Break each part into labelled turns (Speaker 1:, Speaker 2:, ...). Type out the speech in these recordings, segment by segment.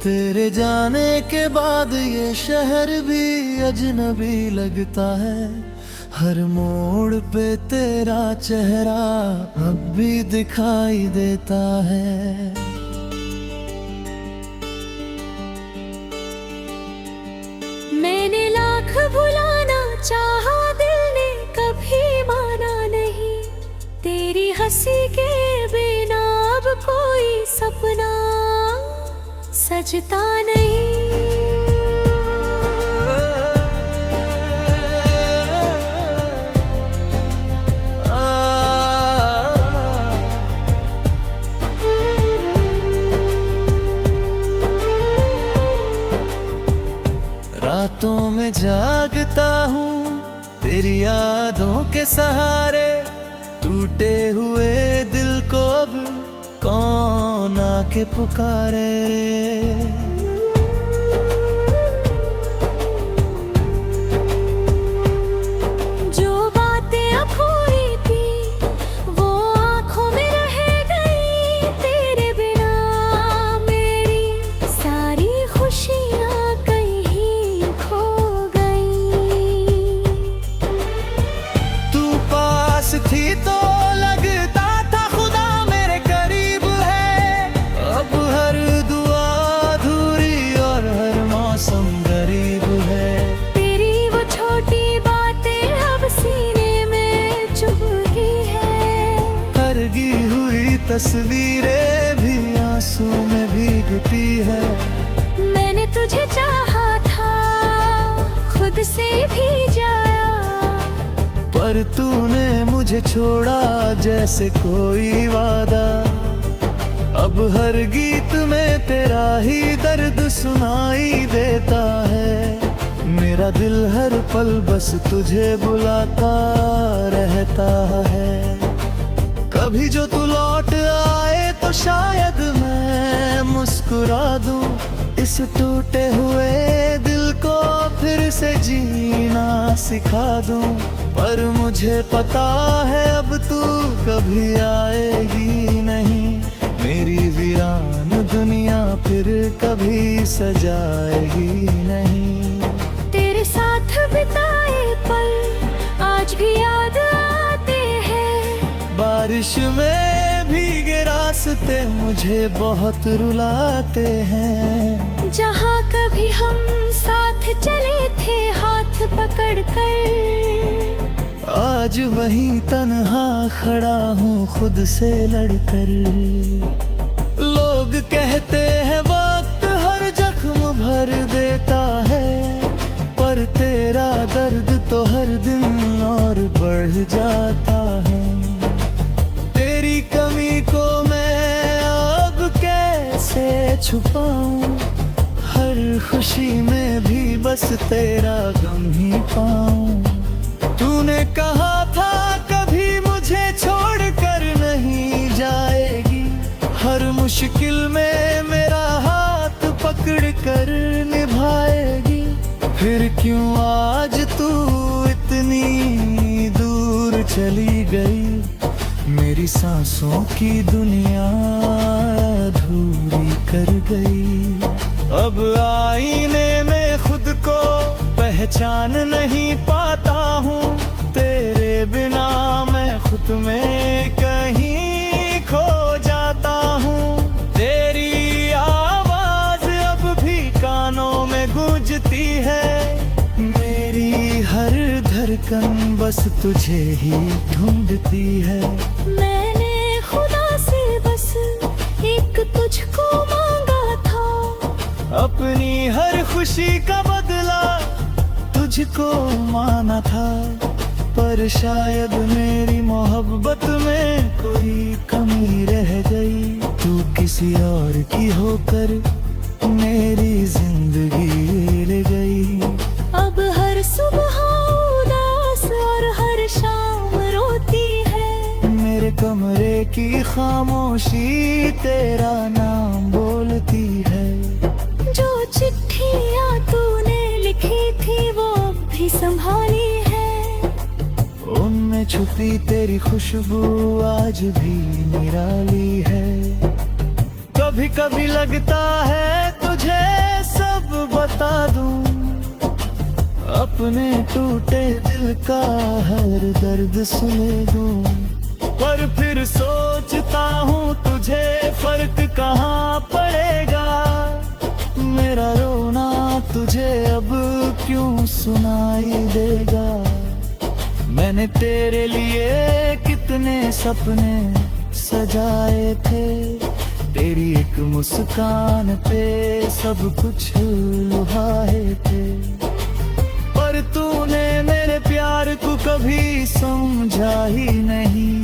Speaker 1: तेरे जाने के बाद ये शहर भी अजनबी लगता है। हर मोड़ पे तेरा चेहरा अब भी दिखाई देता है।
Speaker 2: मैंने लाख भुलाना चाहा, दिल ने कभी माना नहीं। तेरी हंसी के बिना अब कोई सपना सजता नहीं।
Speaker 1: रातों में जागता हूँ तेरी यादों के सहारे। टूटे हुए दिल को अब कौन आके पुकारे।
Speaker 2: जो बातें अब हुई थी वो आंखों में रह गई। तेरे बिना मेरी सारी खुशियाँ कहीं खो गई।
Speaker 1: तू पास थी तो लगता था खुदा मेरे करीब है। अब हर दुआ अधूरी और हर मौसम गरीब है।
Speaker 2: तेरी वो छोटी बातें अब सीने में चुभ रही है।
Speaker 1: करगी हुई तस्वीरें भी आंसू में भीगती है।
Speaker 2: मैंने तुझे चाहा था, खुद से भी जाया।
Speaker 1: पर तूने मुझे छोड़ा जैसे कोई वादा। अब हर गीत में तेरा ही दर्द सुनाई देता है। मेरा दिल हर पल बस तुझे बुलाता रहता है। कभी जो तू लौट आए तो शायद मैं मुस्कुरा दूं। इस टूटे हुए दिल को फिर से जीना सिखा दूं। पर मुझे पता है अब तू कभी आएगी नहीं। मेरी वीरान दुनिया फिर कभी सजाएगी नहीं।
Speaker 2: तेरे साथ बिताए पल आज भी याद आते हैं।
Speaker 1: बारिश में भीगे रास्ते मुझे बहुत रुलाते हैं।
Speaker 2: जहाँ कभी हम साथ चले थे हाथ पकड़ कर,
Speaker 1: आज वहीं तन्हा खड़ा हूँ खुद से लड़कर। लोग कहते हैं वक्त हर जख्म भर देता है। पर तेरा दर्द तो हर दिन और बढ़ जाता है। तेरी कमी को मैं अब कैसे छुपाऊं। हर खुशी में भी बस तेरा गम ही पाऊं। तूने कहा था कभी मुझे छोड़कर नहीं जाएगी। हर मुश्किल में मेरा हाथ पकड़ कर निभाएगी। फिर क्यों आज तू इतनी दूर चली गई। मेरी सांसों की दुनिया अधूरी कर गई। अब आईने में खुद को पहचान नहीं पाता हूँ। तेरे बिना मैं खुद में कहीं खो जाता हूँ। तेरी आवाज अब भी कानों में गूंजती है। मेरी हर धड़कन बस तुझे ही ढूंढती है।
Speaker 2: मैंने खुदा से बस एक तुझको मांगा था।
Speaker 1: अपनी हर खुशी का बदला तुझको माना था। पर शायद मेरी मोहब्बत में कोई कमी रह गई। तू किसी और की होकर मेरी जिंदगी ले गई।
Speaker 2: अब हर सुबह उदास और हर शाम रोती है।
Speaker 1: मेरे कमरे की खामोशी तेरा नाम बोलती है।
Speaker 2: जो चिट्ठियाँ तूने लिखी थी वो अब भी संभाली है।
Speaker 1: उनमें छुपी तेरी खुशबू आज भी निराली है। कभी कभी लगता है तुझे तुझे सब बता दूं, अपने टूटे दिल का हर दर्द सुने दूं। पर फिर सोचता हूँ तुझे फर्क कहाँ पड़ेगा, मेरा रोना तुझे अब क्यों सुनाई देगा। मैंने तेरे लिए कितने सपने सजाए थे, तेरी एक मुस्कान पे सब कुछ लुभाए थे। पर तूने मेरे प्यार को कभी समझा ही नहीं,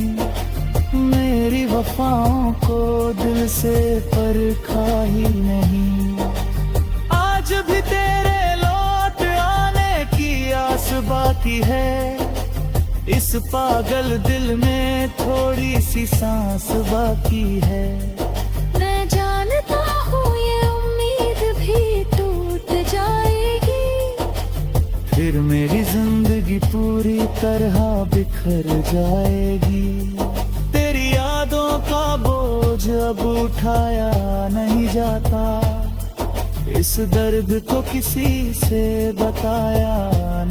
Speaker 1: मेरी वफाओं को दिल से परखा ही नहीं। आज भी तेरे लौट आने की आस बाकी है, इस पागल दिल में थोड़ी सी सांस बाकी है।
Speaker 2: मैं जानता हूँ ये उम्मीद भी टूट जाएगी,
Speaker 1: फिर मेरी जिंदगी पूरी तरह बिखर जाएगी। तेरी यादों का बोझ अब उठाया नहीं जाता, इस दर्द को किसी से बताया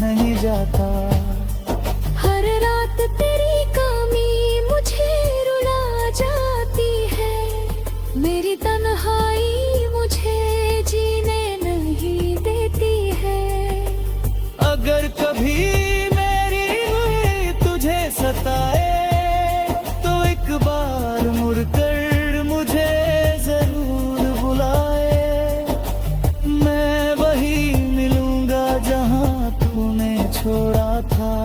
Speaker 1: नहीं जाता।
Speaker 2: हर रात तेरी कमी मुझे रुला जाती है, मेरी तन्हाई मुझे जीने नहीं देती है।
Speaker 1: अगर कभी मेरी हुई तुझे सताए, तो एक बार मुड़कर मुझे जरूर बुलाए। मैं वही मिलूंगा जहां तूने छोड़ा था,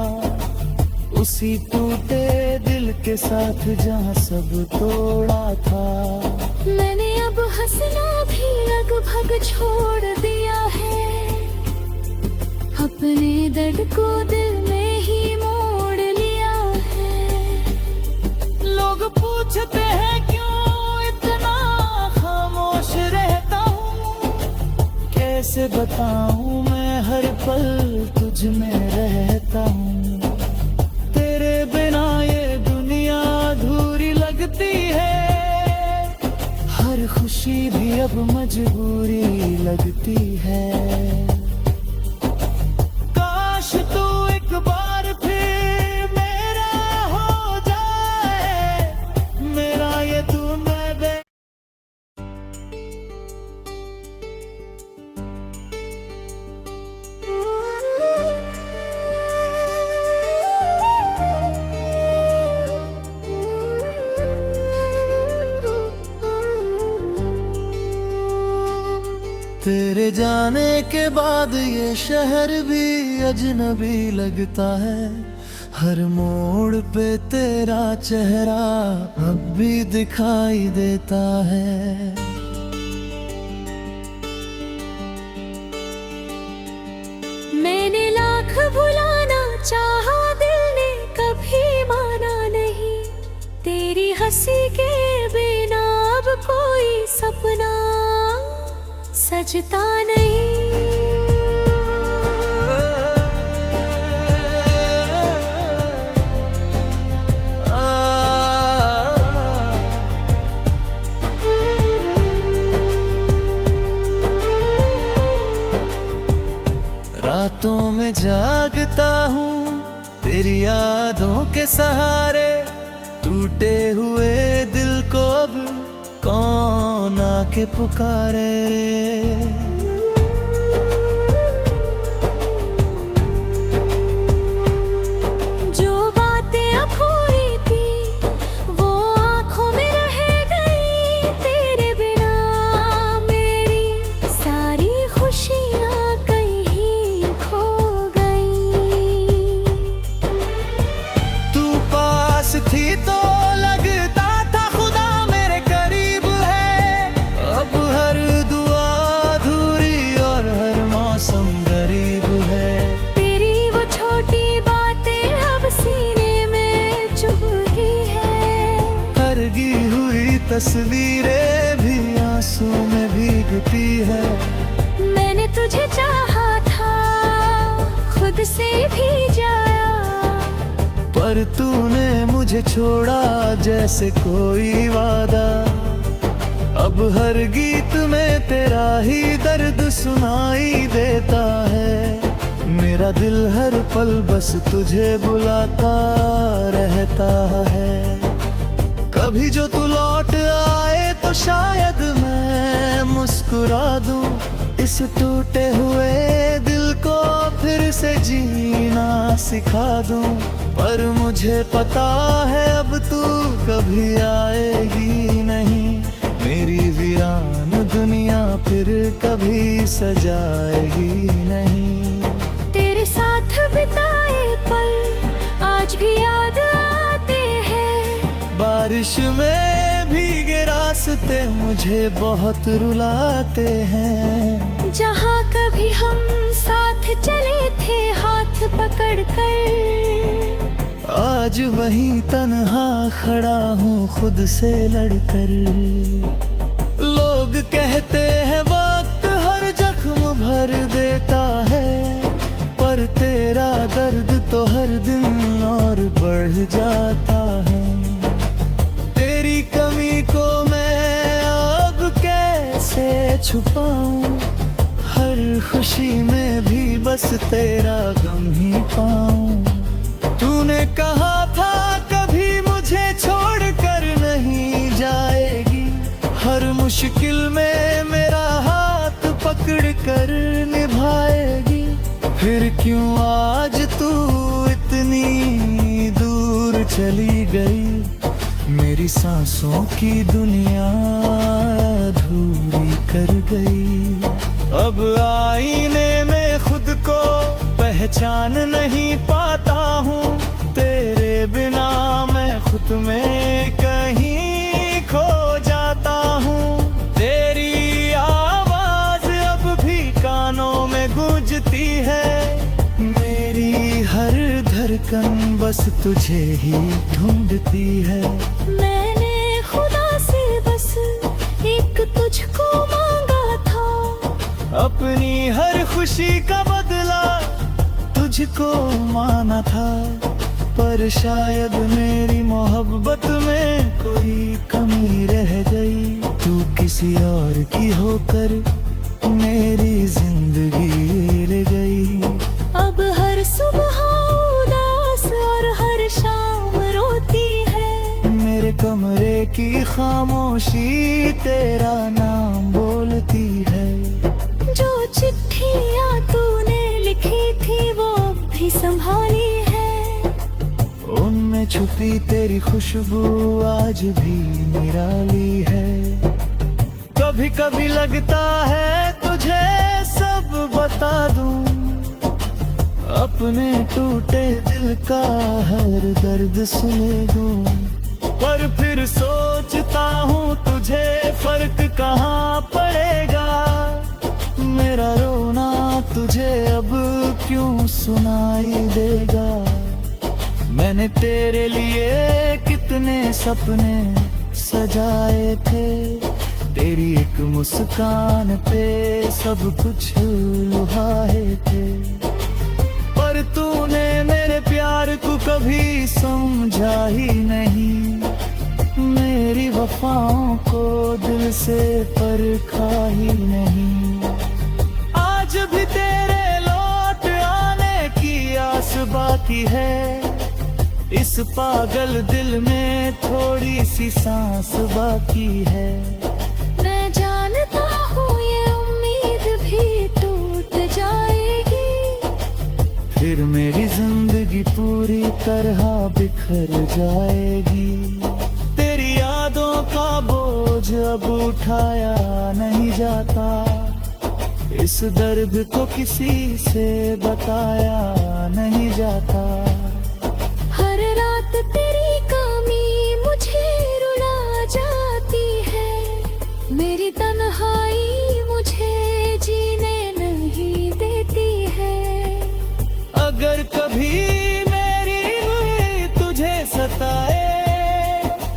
Speaker 1: उसी टूटे दिल के साथ जहां सब तोड़ा था।
Speaker 2: मैंने अब हंसना भी लगभग छोड़ दिया है, अपने दर्द को दिल में ही मोड़ लिया है।
Speaker 1: लोग पूछते हैं क्यों इतना खामोश रहता हूँ, कैसे बताऊँ मैं हर पल तुझ में रहता हूँ। तेरे बिना ये दुनिया अधूरी लगती है, हर खुशी भी अब मजबूरी लगती है। काश तू एक बार फिर मेरा हो जाए, मेरा ये तू मैं बे। तेरे जाने के बाद ये शहर भी अजनबी लगता है, हर मोड़ पे तेरा चेहरा अब भी दिखाई देता है।
Speaker 2: मैंने लाख भुलाना चाहा, दिल ने कभी माना नहीं, तेरी हंसी के बिना अब कोई सपना सजता नहीं।
Speaker 1: रातों में जागता हूँ तेरी यादों के सहारे, टूटे हुए दिल को अब कौन आके पुकारे।
Speaker 2: जो बातें अब हुई थी वो आंखों में रह गई, तेरे बिना मेरी सारी खुशियाँ कहीं खो गई।
Speaker 1: तू पास थी तो लगता था खुदा मेरे करीब है, अब हर दुआ अधूरी और हर मौसम गरीब है।
Speaker 2: तेरी वो छोटी बातें अब सीने में चुभ रही है,
Speaker 1: करगी हुई तस्वीरें भी आंसू में भीगती है।
Speaker 2: मैंने तुझे चाहा था खुद से भी जाया,
Speaker 1: पर तूने मुझे छोड़ा जैसे कोई वादा अब अब हर गीत में तेरा ही दर्द सुनाई देता है। मेरा दिल हर पल बस तुझे बुलाता रहता है। कभी जो तू लौट आए तो शायद मैं मुस्कुरा दूं, इस टूटे हुए दिल को फिर से जीना सिखा दूं। पर मुझे पता है अब तू कभी आएगी नहीं, मेरी वीरान दुनिया फिर कभी सजाएगी नहीं।
Speaker 2: तेरे साथ बिताए पल आज भी याद आते हैं।
Speaker 1: बारिश में भीगे रास्ते मुझे बहुत रुलाते हैं।
Speaker 2: जहाँ कभी हम साथ चले थे हाथ पकड़ कर,
Speaker 1: आज वहीं तन्हा खड़ा हूँ खुद से लड़कर। लोग कहते हैं वक्त हर जख्म भर देता है, पर तेरा दर्द तो हर दिन और बढ़ जाता है। तेरी कमी को मैं अब कैसे छुपाऊं, हर खुशी में भी बस तेरा गम ही पाऊं। तूने कहा था कभी मुझे छोड़कर नहीं जाएगी, हर मुश्किल में मेरा हाथ पकड़ कर निभाएगी। फिर क्यों आज तू इतनी दूर चली गई, मेरी सांसों की दुनिया अधूरी कर गई। अब आईने में खुद को पहचान नहीं पाता हूँ, तेरे बिना मैं खुद में कहीं खो जाता हूँ। तेरी आवाज अब भी कानों में गूंजती है, मेरी हर धड़कन बस तुझे ही ढूंढती है।
Speaker 2: मैंने खुदा से बस एक तुझको मांगा था,
Speaker 1: अपनी हर खुशी का बदला तुझको माना था। पर शायद मेरी मोहब्बत में कोई कमी रह गई, तू किसी और की होकर मेरी जिंदगी ले गई।
Speaker 2: अब हर सुबह उदास और हर शाम रोती है,
Speaker 1: मेरे कमरे की खामोशी तेरा नाम बोलती है।
Speaker 2: जो चिट्ठियाँ तूने लिखी थी वो अब भी संभाली है,
Speaker 1: उनमें छुपी तेरी खुशबू आज भी निराली है। कभी कभी लगता है तुझे सब बता दूं, अपने टूटे दिल का हर दर्द सुने दूं। पर फिर सोचता हूँ तुझे फर्क कहाँ पड़ेगा, मेरा रोना तुझे अब क्यों सुनाई देगा। मैंने तेरे लिए कितने सपने सजाए थे, तेरी एक मुस्कान पे सब कुछ लुभाए थे। पर तूने मेरे प्यार को कभी समझा ही नहीं, मेरी वफाओं को दिल से परखा ही नहीं। आज भी तेरे लौट आने की आस बाकी है, इस पागल दिल में थोड़ी सी सांस बाकी है।
Speaker 2: मैं जानता हूँ ये उम्मीद भी टूट जाएगी,
Speaker 1: फिर मेरी जिंदगी पूरी तरह बिखर जाएगी। तेरी यादों का बोझ अब उठाया नहीं जाता, इस दर्द को किसी से बताया नहीं जाता।
Speaker 2: हर रात तेरी कमी मुझे रुला जाती है, मेरी तन्हाई मुझे जीने नहीं देती है।
Speaker 1: अगर कभी मेरी रूह तुझे सताए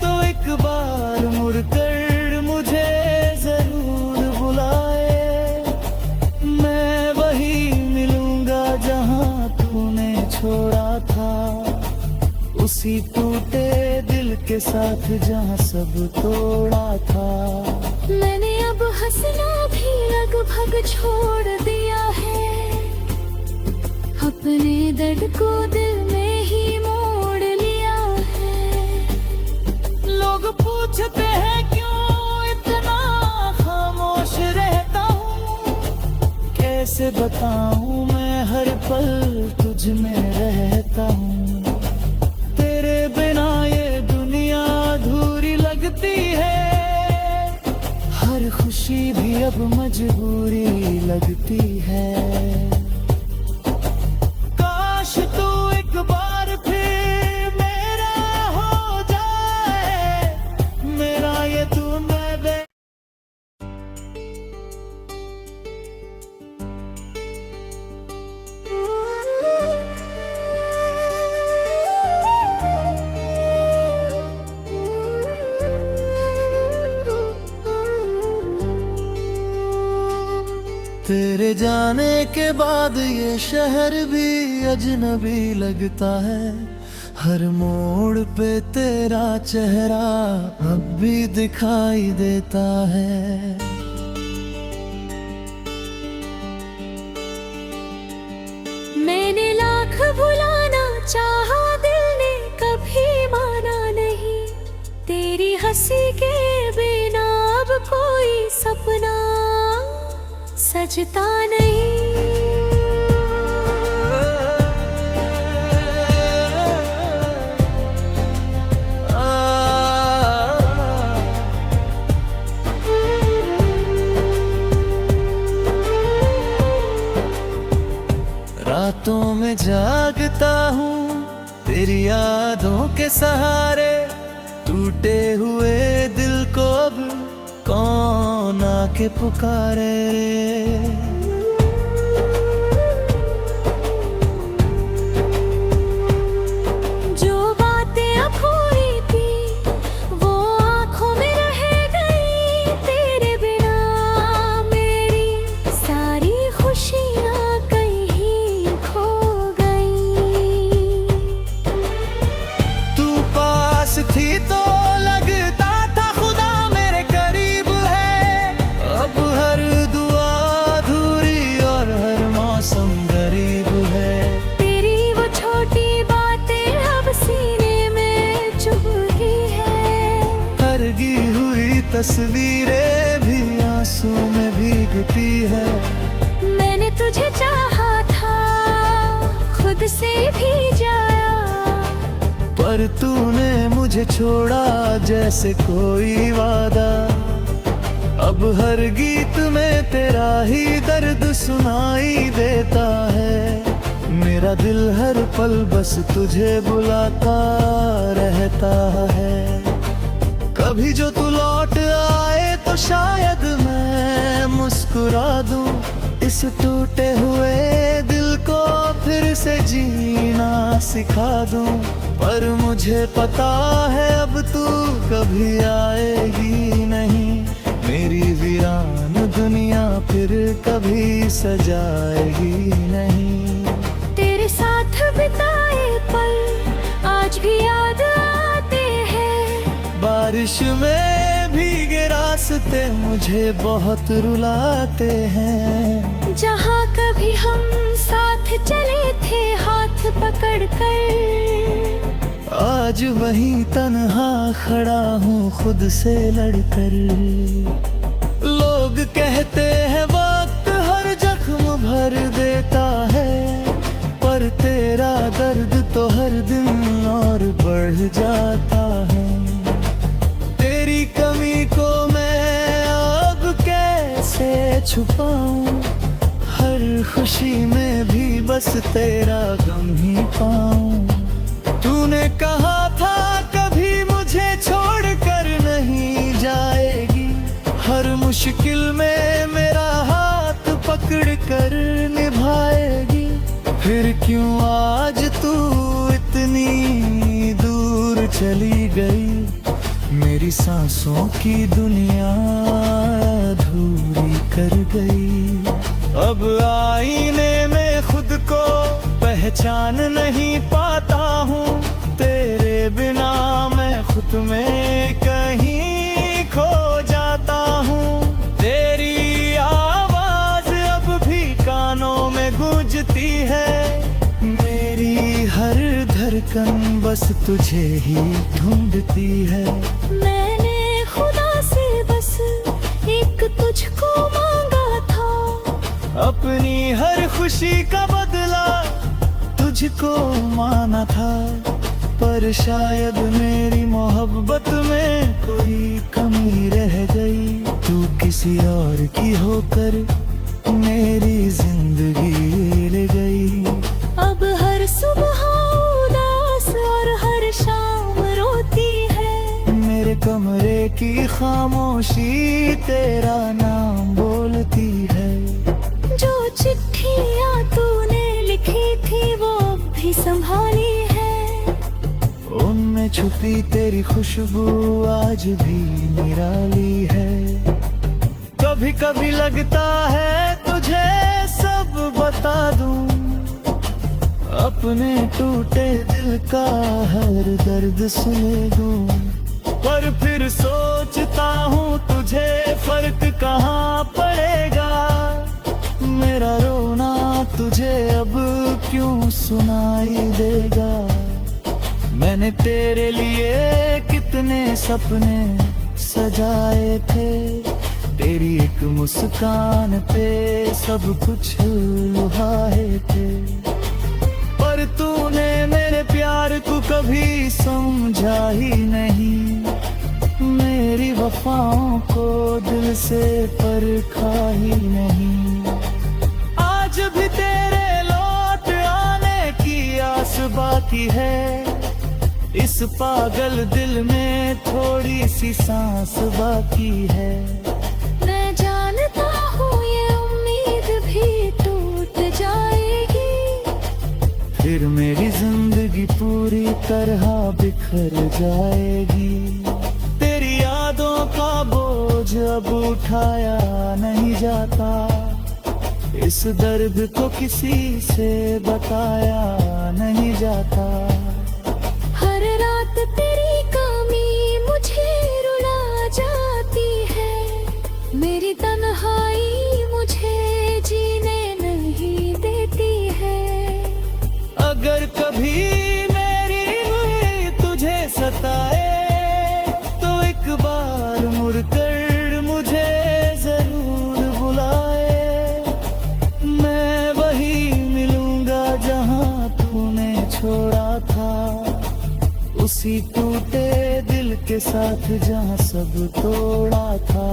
Speaker 1: तो एक बार मुड़कर मुझे जरूर बुलाए, मैं वही मिलूंगा जहां तूने छोड़ा था, उसी टूटे दिल के साथ जहां सब तोड़ा था।
Speaker 2: मैंने अब हंसना भी लगभग छोड़ दिया है, अपने दर्द को दिल में ही मोड़ लिया है।
Speaker 1: लोग पूछते हैं क्यों इतना खामोश रहता हूँ, कैसे बताऊँ मैं हर पल तुझ में रहता हूँ। तेरे बिना ये दुनिया अधूरी लगती है, हर खुशी भी अब मजबूरी लगती है। काश तू एक बार फिर मेरा हो जाए, मेरा ये तू मैं तेरे जाने के बाद ये शहर भी अजनबी लगता है, हर मोड़ पे तेरा चेहरा अब भी दिखाई देता है।
Speaker 2: मैंने लाख भुलाना चाहा, दिल ने कभी माना नहीं। तेरी हंसी के बिना अब कोई सपना सजता नहीं।
Speaker 1: रातों में जागता हूँ तेरी यादों के सहारे, टूटे हुए दिल को अब कौन आके पुकारे।
Speaker 2: जो बातें अब हुई थी वो आंखों में रह गई, तेरे बिना मेरी सारी खुशियाँ कहीं खो गई।
Speaker 1: तू पास थी तो लगता था खुदा मेरे करीब है, अब हर दुआ अधूरी और हर मौसम गरीब है।
Speaker 2: तेरी वो छोटी बातें अब सीने में चुभ रही है,
Speaker 1: करगी हुई तस्वीरें भी आंसू में भीगती है।
Speaker 2: मैंने तुझे चाहा था खुद से भी जाया,
Speaker 1: पर तूने मुझे छोड़ा जैसे कोई वादा। अब हर गीत में तेरा ही दर्द सुनाई देता है, मेरा दिल हर पल बस तुझे बुलाता रहता है। कभी जो तू लौट आए तो शायद मैं मुस्कुरा दूं, इस टूटे हुए दिल को फिर से जीना सिखा दूं। पर मुझे पता है अब तू कभी आएगी नहीं, मेरी वीरान दुनिया फिर कभी सजाएगी नहीं।
Speaker 2: तेरे साथ बिताए पल आज भी याद आते हैं,
Speaker 1: बारिश में भीगे रास्ते मुझे बहुत रुलाते हैं।
Speaker 2: जहाँ कभी हम साथ चले थे हाथ पकड़ कर,
Speaker 1: आज वहीं तन्हा खड़ा हूँ खुद से लड़कर। लोग कहते हैं वक्त हर जख्म भर देता है, पर तेरा दर्द तो हर दिन और बढ़ जाता है। तेरी कमी को मैं अब कैसे छुपाऊं, हर खुशी में भी बस तेरा गम ही पाऊं। तूने कहा था कभी मुझे छोड़कर नहीं जाएगी, हर मुश्किल में मेरा हाथ पकड़ कर निभाएगी। फिर क्यों आज तू इतनी दूर चली गई, मेरी सांसों की दुनिया अधूरी कर गई। अब आईने में खुद को पहचान नहीं पाता हूँ, तेरे बिना मैं खुद में कहीं खो जाता हूँ। धड़कन बस तुझे ही ढूंढती है।
Speaker 2: मैंने खुदा से बस एक तुझको मांगा था,
Speaker 1: अपनी हर खुशी का बदला तुझको माना था। पर शायद मेरी मोहब्बत में कोई कमी रह गई। तू किसी और की होकर मेरी जिंदगी ले गई।
Speaker 2: अब हर सुबह उदास और हर शाम रोती है।
Speaker 1: मेरे कमरे की खामोशी तेरा नाम बोलती है।
Speaker 2: जो चिट्ठियाँ तूने लिखी थी वो अब भी संभाली है।
Speaker 1: उनमें छुपी तेरी खुशबू आज भी निराली है। कभी कभी लगता है तुझे सब बता दूं, अपने टूटे दिल का हर दर्द सुन दूं। पर फिर सोचता हूँ तुझे फर्क कहाँ पड़ेगा। मेरा रोना तुझे अब क्यों सुनाई देगा। मैंने तेरे लिए कितने सपने सजाए थे। तेरी एक मुस्कान पे सब कुछ लुभाए थे। पर तूने मेरे प्यार को कभी समझा ही नहीं। मेरी वफाओं को दिल से परखा ही नहीं। आज भी तेरे लौट आने की आस बाकी है। इस पागल दिल में थोड़ी सी सांस बाकी है।
Speaker 2: मैं जानता हूँ ये उम्मीद भी टूट जाएगी।
Speaker 1: फिर मेरी जिंदगी पूरी तरह बिखर जाएगी। तेरी यादों का बोझ अब उठाया नहीं जाता। इस दर्द को किसी से बताया नहीं जाता।
Speaker 2: हर रात तेरी कमी मुझे रुला जाती है। मेरी तन्हाई मुझे जीने नहीं देती है।
Speaker 1: अगर कभी मेरी रूह तुझे सताए तो एक बार मुड़कर मुझे जरूर बुलाए। मैं वही मिलूंगा जहां तूने छोड़ा था। उसी टूटे दिल के साथ जहां सब तोड़ा था।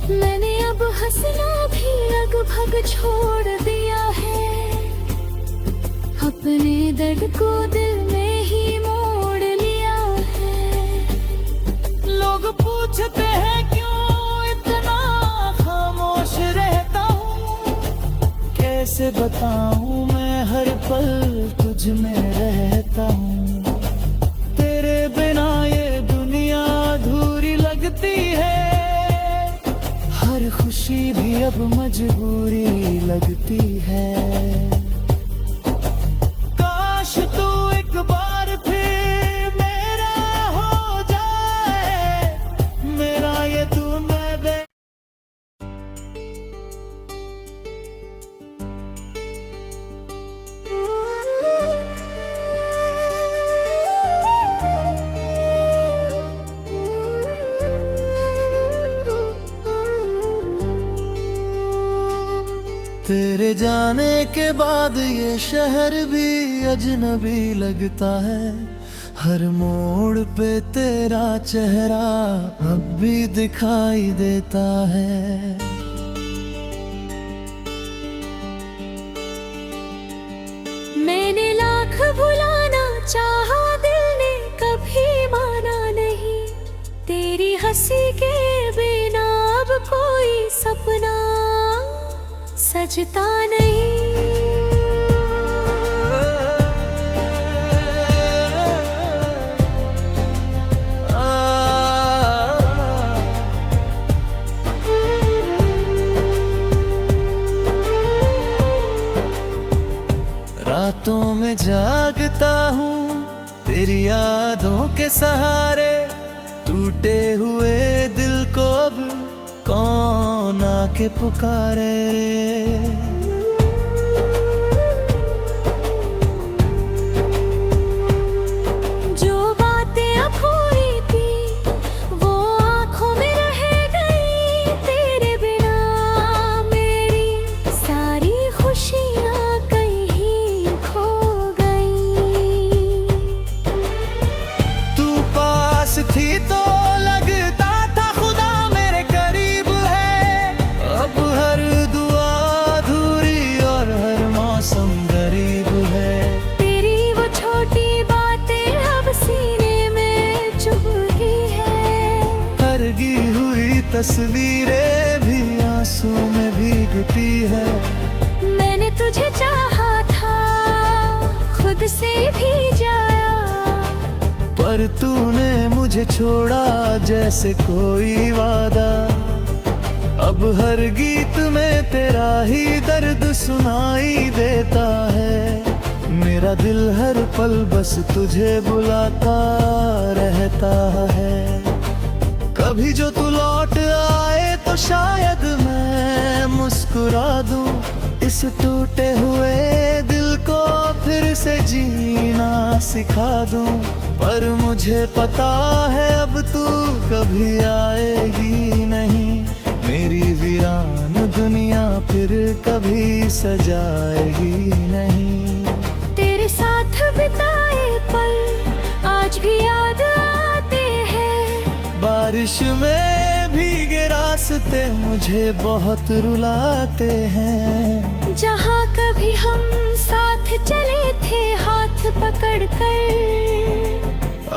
Speaker 2: मैंने अब हंसना भी लगभग छोड़ दिया है। अपने दर्द को दिल में ही मोड़ लिया है।
Speaker 1: लोग पूछते हैं क्यों इतना खामोश रहता हूँ। कैसे बताऊँ मैं हर पल तुझ में रहता हूँ। तेरे बिना ये दुनिया अधूरी लगती है। हर खुशी भी अब मजबूरी लगती है। काश तू एक बार फिर मेरा हो जाए। मेरा ये तू मैं तेरे जाने के बाद ये शहर भी अजनबी लगता है। हर मोड़ पे तेरा चेहरा अब भी दिखाई देता है।
Speaker 2: मैंने लाख भुलाना चाहा, दिल ने कभी माना नहीं। तेरी हंसी के बिना अब कोई सपना सजता नहीं।
Speaker 1: रातों में जागता हूँ तेरी यादों के सहारे। टूटे हुए दिल को अब कौन आके पुकारे। तस्वीरें भी आंसू में भीगती है।
Speaker 2: मैंने तुझे चाहा था, खुद से भी जाया,
Speaker 1: पर तूने मुझे छोड़ा जैसे कोई वादा। अब हर गीत में तेरा ही दर्द सुनाई देता है। मेरा दिल हर पल बस तुझे बुलाता रहता है। कभी जो तू लौट आए तो शायद मैं मुस्कुरा दूं, इस टूटे हुए दिल को फिर से जीना सिखा दूं। पर मुझे पता है अब तू कभी आएगी नहीं, मेरी वीरान दुनिया फिर कभी सजाएगी नहीं।
Speaker 2: तेरे साथ बिताए पल आज भी याद आते हैं।
Speaker 1: बारिश में भीगे रास्ते मुझे बहुत रुलाते हैं।
Speaker 2: जहाँ कभी हम साथ चले थे हाथ पकड़ कर,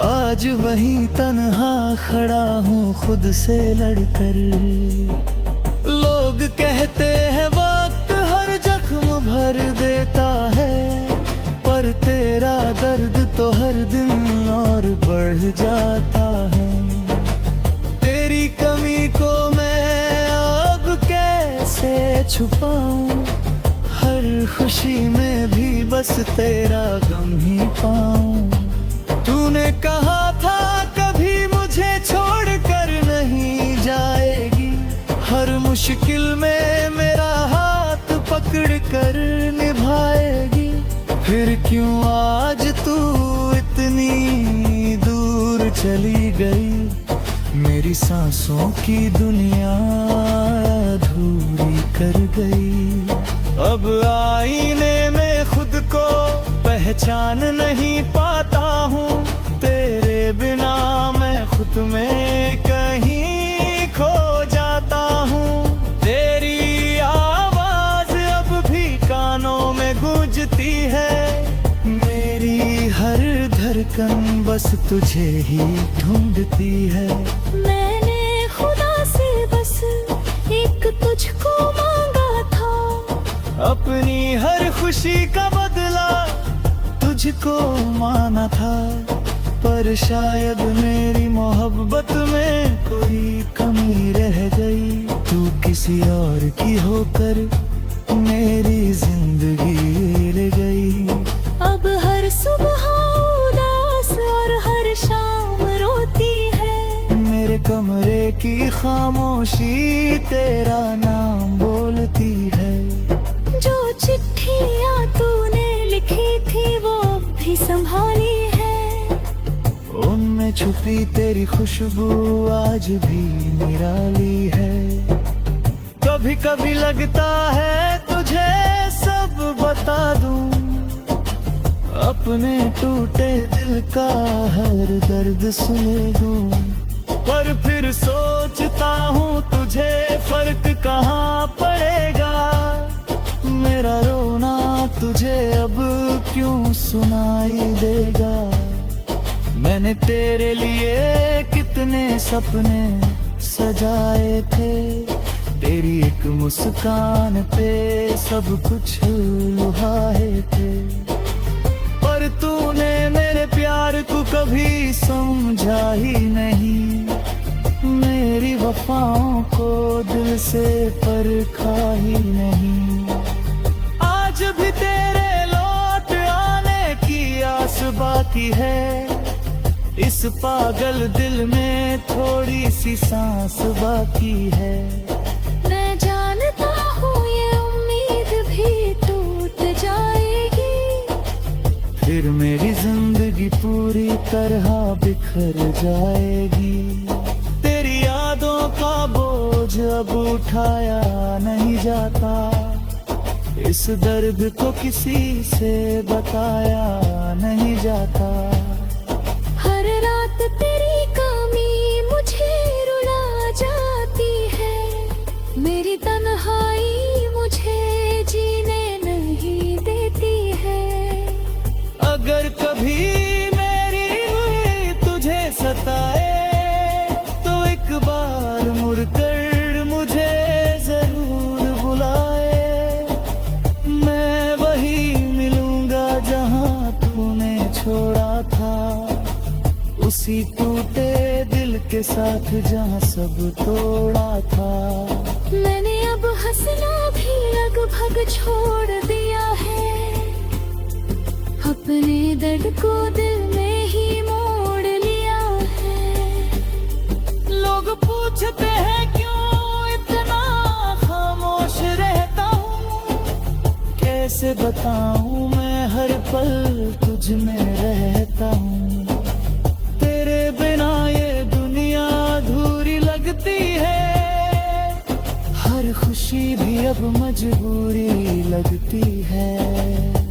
Speaker 1: आज वहीं तन्हा खड़ा हूँ खुद से लड़कर। लोग कहते हैं वक्त हर जख्म भर देता है, पर तेरा दर्द तो हर दिन और बढ़ जाता है। तेरी कमी को मैं अब कैसे छुपाऊं, हर खुशी में भी बस तेरा गम ही पाऊं। तूने कहा था कभी मुझे छोड़कर नहीं जाएगी, हर मुश्किल में मेरा हाथ पकड़ कर निभाएगी। फिर क्यों आज तू इतनी दूर चली गई, मेरी सांसों की दुनिया अधूरी कर गई। अब आईने में खुद को पहचान नहीं पाता हूँ, तेरे बिना मैं खुद में कहीं खो जाता हूँ। तेरी आवाज अब भी कानों में गूंजती है, मेरी हर धड़कन बस तुझे ही ढूंढती है।
Speaker 2: मैंने खुदा से बस एक तुझको मांगा था,
Speaker 1: अपनी हर खुशी का बदला तुझको माना था। पर शायद मेरी मोहब्बत में कोई कमी रह गई, तू किसी और की होकर मेरी जिंदगी ले गई।
Speaker 2: अब हर सुबह उदास और हर शाम रोती है,
Speaker 1: मेरे कमरे की खामोशी तेरा नाम बोलती है।
Speaker 2: जो चिट्ठियाँ तूने लिखी थी वो भी संभाली है,
Speaker 1: उनमें छुपी तेरी खुशबू आज भी निराली है। कभी कभी लगता है तुझे सब बता दूं, अपने टूटे दिल का हर दर्द सुन दूं। पर फिर सोचता हूँ तुझे फर्क कहाँ पड़ेगा, मेरा रोना तुझे अब क्यों सुनाई देगा। मैंने तेरे लिए कितने सपने सजाए थे, तेरी एक मुस्कान पे सब कुछ लुभाए थे। पर तूने मेरे प्यार को कभी समझा ही नहीं, मेरी वफाओं को दिल से परखा ही नहीं। आज भी तेरे लौट आने की आस बाकी है, इस पागल दिल में थोड़ी सी सांस बाकी है।
Speaker 2: मैं जानता हूँ ये उम्मीद भी टूट जाएगी,
Speaker 1: फिर मेरी जिंदगी पूरी तरह बिखर जाएगी। तेरी यादों का बोझ अब उठाया नहीं जाता, इस दर्द को किसी से बताया नहीं जाता।
Speaker 2: हर रात तेरी कमी मुझे रुला जाती है, मेरी तन्हाई मुझे जीने नहीं देती है।
Speaker 1: अगर कभी मेरी रूह तुझे सताए तो एक बार मुड़कर किसी टूटे दिल के साथ जहाँ सब तोड़ा था।
Speaker 2: मैंने अब हंसना भी लगभग छोड़ दिया है, अपने दर्द को दिल में ही मोड़ लिया है।
Speaker 1: लोग पूछते हैं क्यों इतना खामोश रहता हूँ, कैसे बताऊँ मैं हर पल तुझ में रहता हूँ। तेरे बिना ये दुनिया अधूरी लगती है, हर खुशी भी अब मजबूरी लगती है।